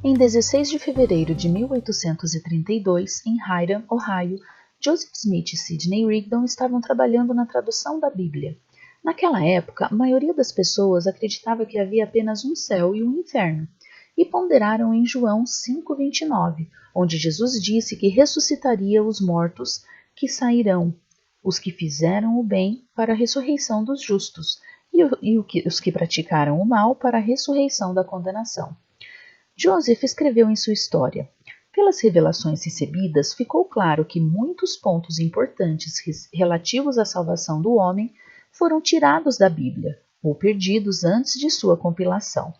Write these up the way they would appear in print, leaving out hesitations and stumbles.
Em 16 de fevereiro de 1832, em Hiram, Ohio, Joseph Smith e Sidney Rigdon estavam trabalhando na tradução da Bíblia. Naquela época, a maioria das pessoas acreditava que havia apenas um céu e um inferno, e ponderaram em João 5,29, onde Jesus disse que ressuscitaria os mortos que sairão, os que fizeram o bem para a ressurreição dos justos, e os que praticaram o mal para a ressurreição da condenação. Joseph escreveu em sua história: pelas revelações recebidas, ficou claro que muitos pontos importantes relativos à salvação do homem foram tirados da Bíblia, ou perdidos antes de sua compilação.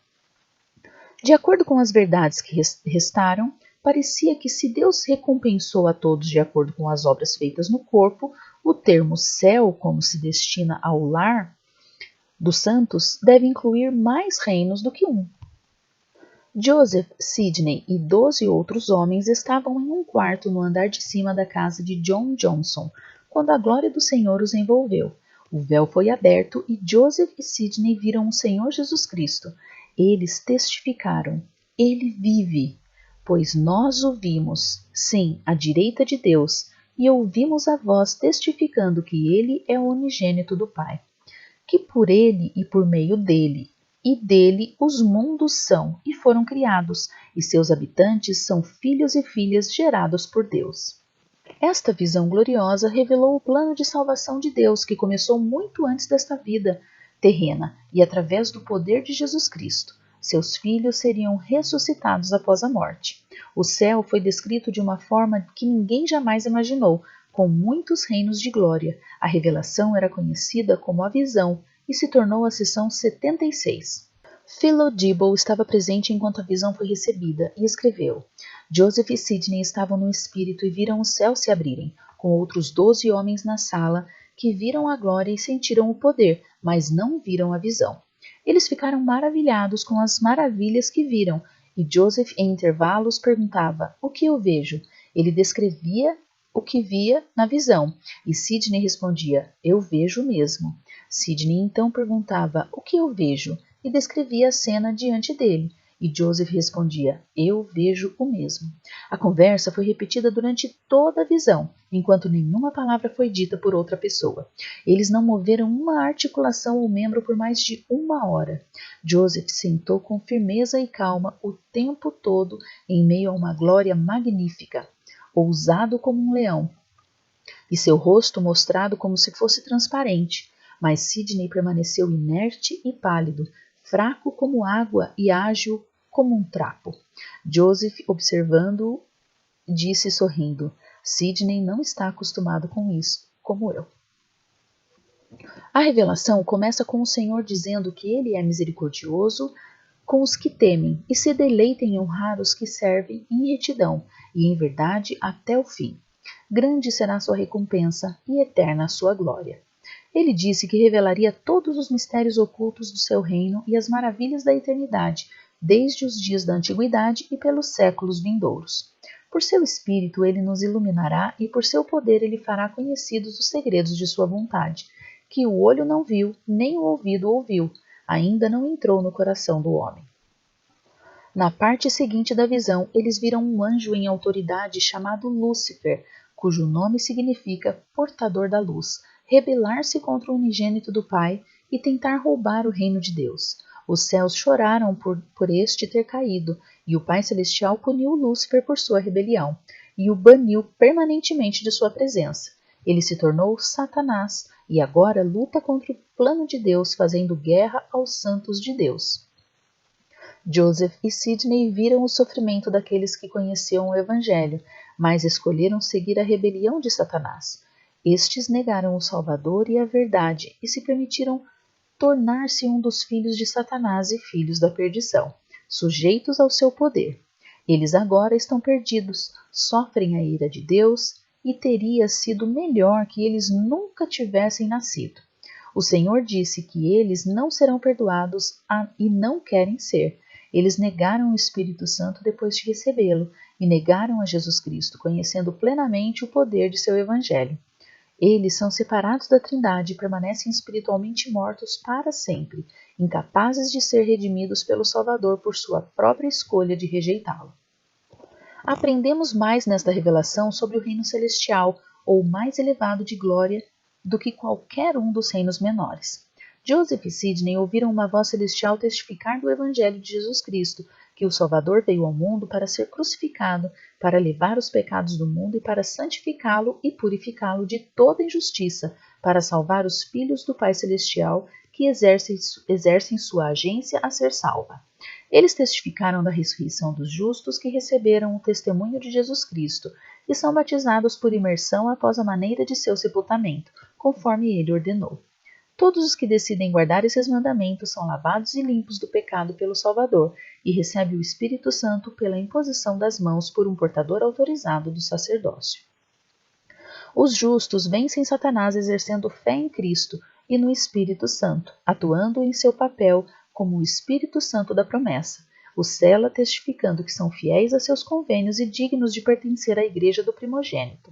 De acordo com as verdades que restaram, parecia que se Deus recompensou a todos de acordo com as obras feitas no corpo, o termo céu, como se destina ao lar dos santos, deve incluir mais reinos do que um. Joseph, Sidney e 12 outros homens estavam em um quarto no andar de cima da casa de John Johnson, quando a glória do Senhor os envolveu. O véu foi aberto e Joseph e Sidney viram o Senhor Jesus Cristo. Eles testificaram: Ele vive, pois nós o vimos, sim, à direita de Deus, e ouvimos a voz testificando que Ele é o unigênito do Pai, que por Ele e por meio dele e dele os mundos são e foram criados, e seus habitantes são filhos e filhas gerados por Deus. Esta visão gloriosa revelou o plano de salvação de Deus, que começou muito antes desta vida terrena, e através do poder de Jesus Cristo. Seus filhos seriam ressuscitados após a morte. O céu foi descrito de uma forma que ninguém jamais imaginou, com muitos reinos de glória. A revelação era conhecida como a visão, e se tornou a seção 76. Philo Dibble estava presente enquanto a visão foi recebida e escreveu: Joseph e Sidney estavam no espírito e viram o céu se abrirem, com outros 12 homens na sala, que viram a glória e sentiram o poder, mas não viram a visão. Eles ficaram maravilhados com as maravilhas que viram, e Joseph, em intervalos, perguntava: o que eu vejo? Ele descrevia o que via na visão, e Sidney respondia: eu vejo mesmo. Sidney então perguntava: o que eu vejo? E descrevia a cena diante dele, e Joseph respondia: eu vejo o mesmo. A conversa foi repetida durante toda a visão, enquanto nenhuma palavra foi dita por outra pessoa. Eles não moveram uma articulação ou membro por mais de 1 hora. Joseph sentou com firmeza e calma o tempo todo em meio a uma glória magnífica, ousado como um leão, e seu rosto mostrado como se fosse transparente. Mas Sidney permaneceu inerte e pálido, fraco como água e ágil como um trapo. Joseph, observando-o, disse sorrindo: Sidney não está acostumado com isso, como eu. A revelação começa com o Senhor dizendo que Ele é misericordioso com os que temem e se deleita em honrar os que servem em retidão e em verdade até o fim. Grande será sua recompensa e eterna a sua glória. Ele disse que revelaria todos os mistérios ocultos do seu reino e as maravilhas da eternidade, desde os dias da antiguidade e pelos séculos vindouros. Por seu Espírito ele nos iluminará e por seu poder ele fará conhecidos os segredos de sua vontade, que o olho não viu, nem o ouvido ouviu, ainda não entrou no coração do homem. Na parte seguinte da visão, eles viram um anjo em autoridade chamado Lúcifer, cujo nome significa portador da luz, rebelar-se contra o unigênito do Pai e tentar roubar o reino de Deus. Os céus choraram por este ter caído, e o Pai Celestial puniu Lúcifer por sua rebelião, e o baniu permanentemente de sua presença. Ele se tornou Satanás, e agora luta contra o plano de Deus, fazendo guerra aos santos de Deus. Joseph e Sidney viram o sofrimento daqueles que conheciam o Evangelho, mas escolheram seguir a rebelião de Satanás. Estes negaram o Salvador e a verdade e se permitiram tornar-se um dos filhos de Satanás e filhos da perdição, sujeitos ao seu poder. Eles agora estão perdidos, sofrem a ira de Deus e teria sido melhor que eles nunca tivessem nascido. O Senhor disse que eles não serão perdoados e não querem ser. Eles negaram o Espírito Santo depois de recebê-lo e negaram a Jesus Cristo, conhecendo plenamente o poder de seu Evangelho. Eles são separados da Trindade e permanecem espiritualmente mortos para sempre, incapazes de ser redimidos pelo Salvador por sua própria escolha de rejeitá-lo. Aprendemos mais nesta revelação sobre o reino celestial, ou mais elevado de glória, do que qualquer um dos reinos menores. Joseph e Sidney ouviram uma voz celestial testificar do Evangelho de Jesus Cristo, que o Salvador veio ao mundo para ser crucificado, para levar os pecados do mundo e para santificá-lo e purificá-lo de toda injustiça, para salvar os filhos do Pai Celestial que exercem sua agência a ser salva. Eles testificaram da ressurreição dos justos que receberam o testemunho de Jesus Cristo e são batizados por imersão após a maneira de seu sepultamento, conforme ele ordenou. Todos os que decidem guardar esses mandamentos são lavados e limpos do pecado pelo Salvador e recebem o Espírito Santo pela imposição das mãos por um portador autorizado do sacerdócio. Os justos vencem Satanás exercendo fé em Cristo e no Espírito Santo, atuando em seu papel como o Espírito Santo da promessa, o sela testificando que são fiéis a seus convênios e dignos de pertencer à igreja do primogênito.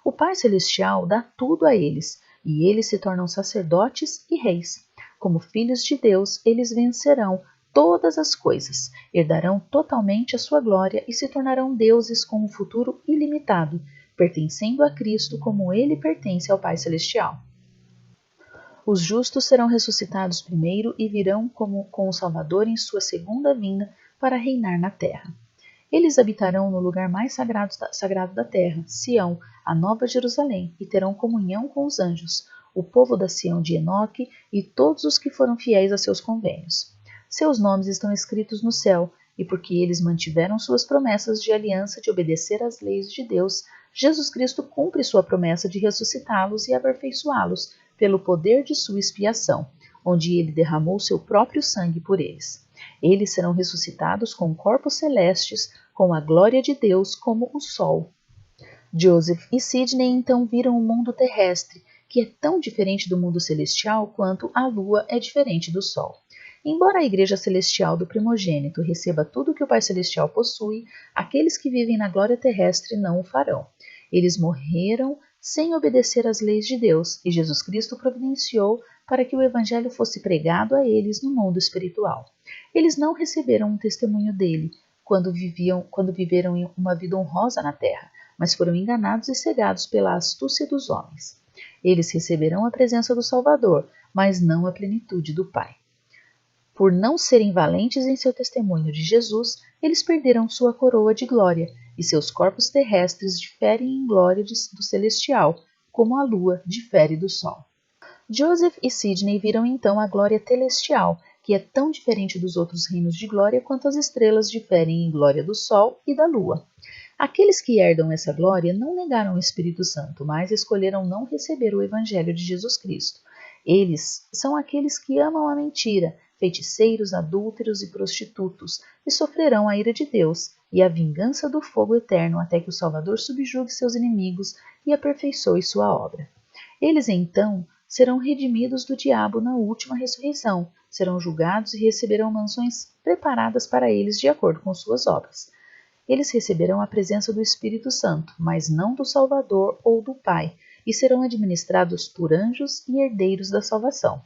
O Pai Celestial dá tudo a eles, e eles se tornam sacerdotes e reis. Como filhos de Deus, eles vencerão todas as coisas, herdarão totalmente a sua glória e se tornarão deuses com um futuro ilimitado, pertencendo a Cristo como ele pertence ao Pai Celestial. Os justos serão ressuscitados primeiro e virão com o Salvador em sua segunda vinda para reinar na terra. Eles habitarão no lugar mais sagrado da terra, Sião, a Nova Jerusalém, e terão comunhão com os anjos, o povo da Sião de Enoque e todos os que foram fiéis a seus convênios. Seus nomes estão escritos no céu, e porque eles mantiveram suas promessas de aliança de obedecer às leis de Deus, Jesus Cristo cumpre sua promessa de ressuscitá-los e aperfeiçoá-los pelo poder de sua expiação, onde ele derramou seu próprio sangue por eles. Eles serão ressuscitados com corpos celestes, com a glória de Deus como o sol. Joseph e Sidney então viram o mundo terrestre, que é tão diferente do mundo celestial quanto a lua é diferente do sol. Embora a igreja celestial do primogênito receba tudo o que o Pai Celestial possui, aqueles que vivem na glória terrestre não o farão. Eles morreram sem obedecer às leis de Deus, e Jesus Cristo providenciou para que o Evangelho fosse pregado a eles no mundo espiritual. Eles não receberam um testemunho dele quando viveram uma vida honrosa na terra, mas foram enganados e cegados pela astúcia dos homens. Eles receberão a presença do Salvador, mas não a plenitude do Pai. Por não serem valentes em seu testemunho de Jesus, eles perderam sua coroa de glória, e seus corpos terrestres diferem em glória do celestial, como a lua difere do sol. Joseph e Sidney viram então a glória celestial, que é tão diferente dos outros reinos de glória quanto as estrelas diferem em glória do sol e da lua. Aqueles que herdam essa glória não negaram o Espírito Santo, mas escolheram não receber o Evangelho de Jesus Cristo. Eles são aqueles que amam a mentira, feiticeiros, adúlteros e prostitutos, e sofrerão a ira de Deus e a vingança do fogo eterno até que o Salvador subjugue seus inimigos e aperfeiçoe sua obra. Eles então serão redimidos do diabo na última ressurreição, serão julgados e receberão mansões preparadas para eles de acordo com suas obras. Eles receberão a presença do Espírito Santo, mas não do Salvador ou do Pai, e serão administrados por anjos e herdeiros da salvação.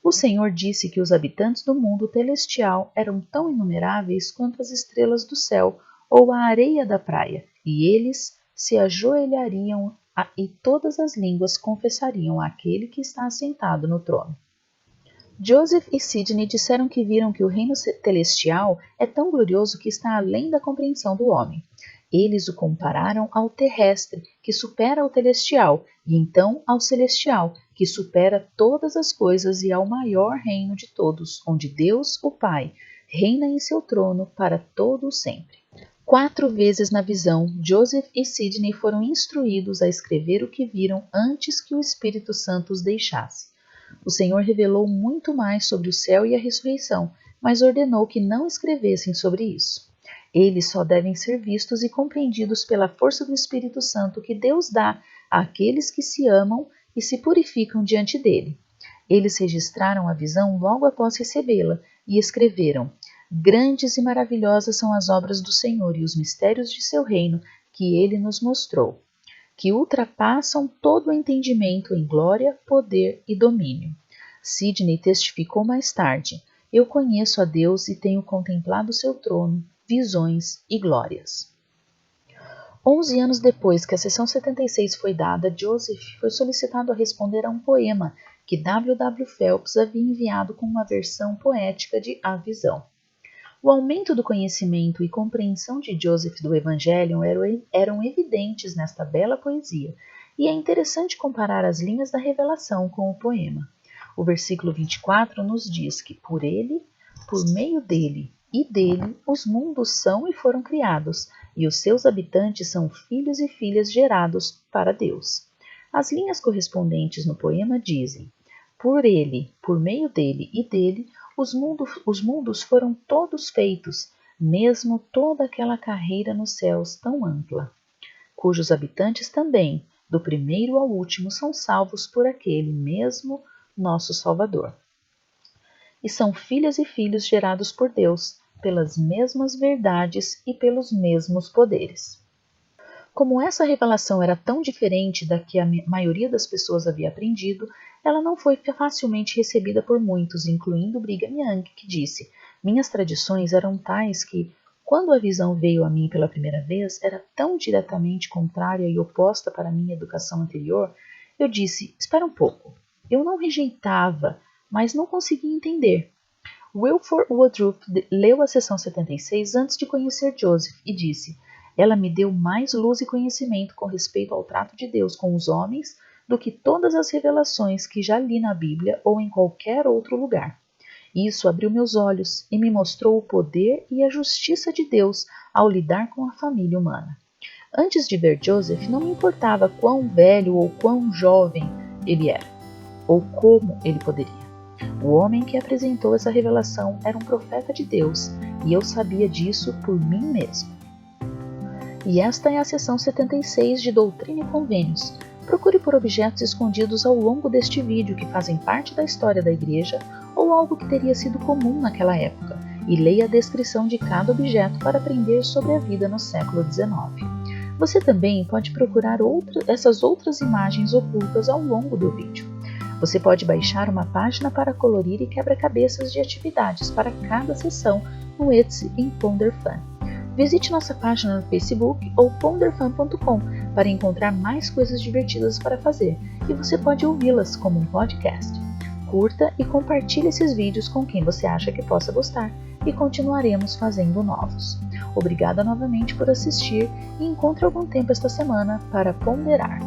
O Senhor disse que os habitantes do mundo celestial eram tão inumeráveis quanto as estrelas do céu ou a areia da praia, e eles se ajoelhariam e todas as línguas confessariam àquele que está assentado no trono. Joseph e Sidney disseram que viram que o reino celestial é tão glorioso que está além da compreensão do homem. Eles o compararam ao terrestre, que supera o celestial, e então ao celestial, que supera todas as coisas, e ao maior reino de todos, onde Deus, o Pai, reina em seu trono para todo o sempre. 4 vezes na visão, Joseph e Sidney foram instruídos a escrever o que viram antes que o Espírito Santo os deixasse. O Senhor revelou muito mais sobre o céu e a ressurreição, mas ordenou que não escrevessem sobre isso. Eles só devem ser vistos e compreendidos pela força do Espírito Santo que Deus dá àqueles que se amam e se purificam diante dele. Eles registraram a visão logo após recebê-la e escreveram: Grandes e maravilhosas são as obras do Senhor e os mistérios de seu reino que ele nos mostrou. que ultrapassam todo o entendimento em glória, poder e domínio. Sidney testificou mais tarde: eu conheço a Deus e tenho contemplado seu trono, visões e glórias. 11 anos depois que a sessão 76 foi dada, Joseph foi solicitado a responder a um poema que W. W. Phelps havia enviado com uma versão poética de A Visão. O aumento do conhecimento e compreensão de Joseph do Evangelho eram evidentes nesta bela poesia, e é interessante comparar as linhas da revelação com o poema. O versículo 24 nos diz que por ele, por meio dele e dele, os mundos são e foram criados, e os seus habitantes são filhos e filhas gerados para Deus. As linhas correspondentes no poema dizem: por ele, por meio dele e dele, os mundos foram todos feitos, mesmo toda aquela carreira nos céus tão ampla, cujos habitantes também, do primeiro ao último, são salvos por aquele mesmo nosso Salvador. E são filhas e filhos gerados por Deus, pelas mesmas verdades e pelos mesmos poderes. Como essa revelação era tão diferente da que a maioria das pessoas havia aprendido, ela não foi facilmente recebida por muitos, incluindo Brigham Young, que disse: minhas tradições eram tais que, quando a visão veio a mim pela primeira vez, era tão diretamente contrária e oposta para a minha educação anterior, eu disse: espera um pouco. Eu não rejeitava, mas não conseguia entender. Wilford Woodruff leu a sessão 76 antes de conhecer Joseph e disse: ela me deu mais luz e conhecimento com respeito ao trato de Deus com os homens do que todas as revelações que já li na Bíblia ou em qualquer outro lugar. Isso abriu meus olhos e me mostrou o poder e a justiça de Deus ao lidar com a família humana. Antes de ver Joseph, não me importava quão velho ou quão jovem ele era, ou como ele poderia. O homem que apresentou essa revelação era um profeta de Deus, e eu sabia disso por mim mesmo. E esta é a sessão 76 de Doutrina e Convênios. Procure por objetos escondidos ao longo deste vídeo que fazem parte da história da igreja ou algo que teria sido comum naquela época, e leia a descrição de cada objeto para aprender sobre a vida no século XIX. Você também pode procurar essas outras imagens ocultas ao longo do vídeo. Você pode baixar uma página para colorir e quebra-cabeças de atividades para cada sessão no Etsy em PonderFun. Visite nossa página no Facebook ou ponderfun.com para encontrar mais coisas divertidas para fazer, e você pode ouvi-las como um podcast. Curta e compartilhe esses vídeos com quem você acha que possa gostar, e continuaremos fazendo novos. Obrigada novamente por assistir e encontre algum tempo esta semana para ponderar.